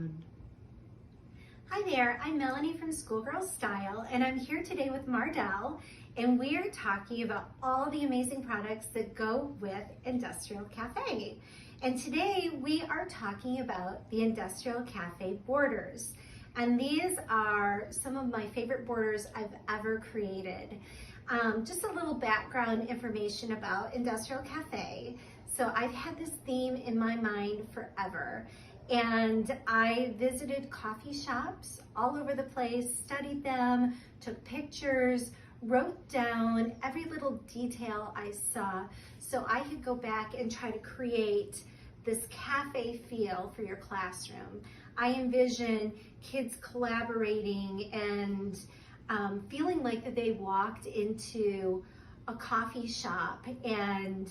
on. Hi there, I'm Melanie from Schoolgirl Style, and I'm here today with Mardell, and we are talking about all the amazing products that go with Industrial Café. And today we are talking about the Industrial Café borders. And these are some of my favorite borders I've ever created. Just a little background information about Industrial Café. So I've had this theme in my mind forever. And I visited coffee shops all over the place, studied them, took pictures, wrote down every little detail I saw so I could go back and try to create this cafe feel for your classroom. I envision kids collaborating and feeling like that they walked into a coffee shop and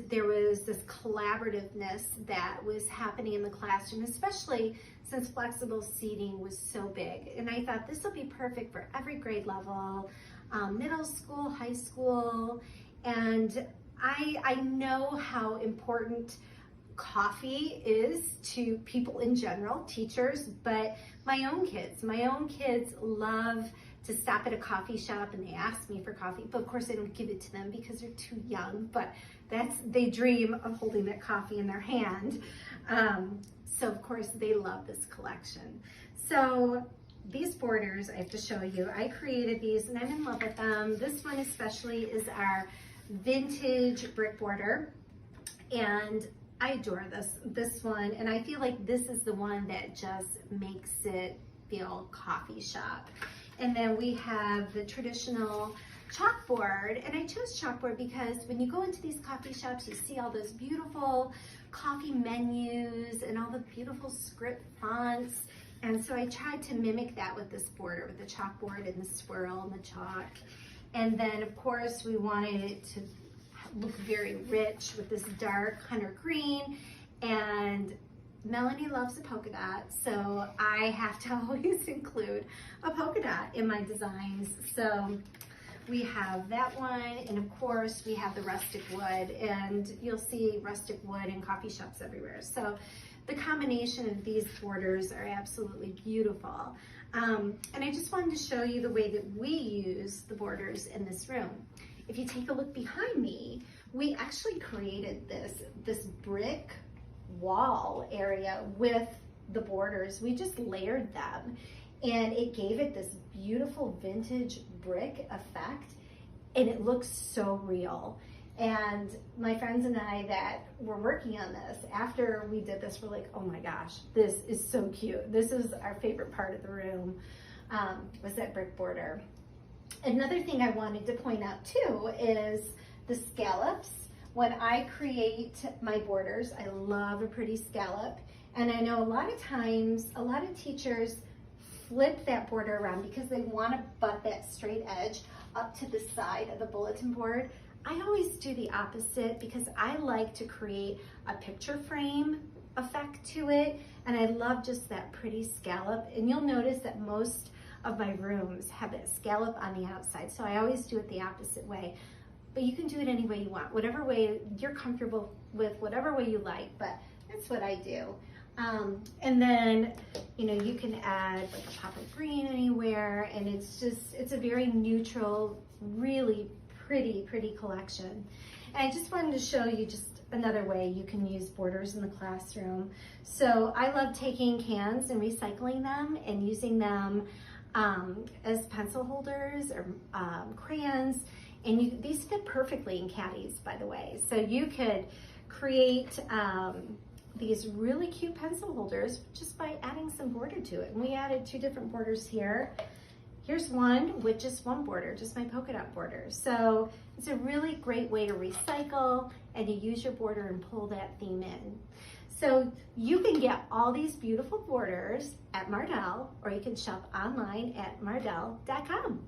there was this collaborativeness that was happening in the classroom, especially since flexible seating was so big. And I thought this will be perfect for every grade level, middle school, high school. And I know how important coffee is to people in general, teachers, but my own kids love to stop at a coffee shop and they ask me for coffee, but of course I don't give it to them because they're too young, but they dream of holding that coffee in their hand. So of course they love this collection. So these borders I have to show you, I created these and I'm in love with them. This one especially is our vintage brick border, and I adore this one, and I feel like this is the one that just makes it feel coffee shop. And then we have the traditional chalkboard, and I chose chalkboard because when you go into these coffee shops, you see all those beautiful coffee menus and all the beautiful script fonts. And so I tried to mimic that with this border, with the chalkboard and the swirl and the chalk. And then of course we wanted it to look very rich with this dark hunter green, and Melanie loves a polka dot, so I have to always include a polka dot in my designs. So we have that one, and of course we have the rustic wood, and you'll see rustic wood in coffee shops everywhere. So the combination of these borders are absolutely beautiful. And I just wanted to show you the way that we use the borders in this room. If you take a look behind me, we actually created this brick wall area with the borders. We just layered them and it gave it this beautiful vintage brick effect, and it looks so real. And my friends and I that were working on this, after we did this, we're like, oh my gosh, this is so cute. This is our favorite part of the room, was that brick border. Another thing I wanted to point out too is the scallops. When I create my borders, I love a pretty scallop. And I know a lot of times, a lot of teachers flip that border around because they want to butt that straight edge up to the side of the bulletin board. I always do the opposite because I like to create a picture frame effect to it. And I love just that pretty scallop. And you'll notice that most of my rooms have that scallop on the outside. So I always do it the opposite way. But you can do it any way you want, whatever way you're comfortable with, whatever way you like, but that's what I do. And then, you can add like a pop of green anywhere, and it's a very neutral, really pretty collection. And I just wanted to show you just another way you can use borders in the classroom. So I love taking cans and recycling them and using them as pencil holders or crayons. And these fit perfectly in caddies, by the way. So you could create these really cute pencil holders just by adding some border to it. And we added 2 different borders here. Here's one with just one border, just my polka dot border. So it's a really great way to recycle, and you use your border and pull that theme in. So you can get all these beautiful borders at Mardell, or you can shop online at mardell.com.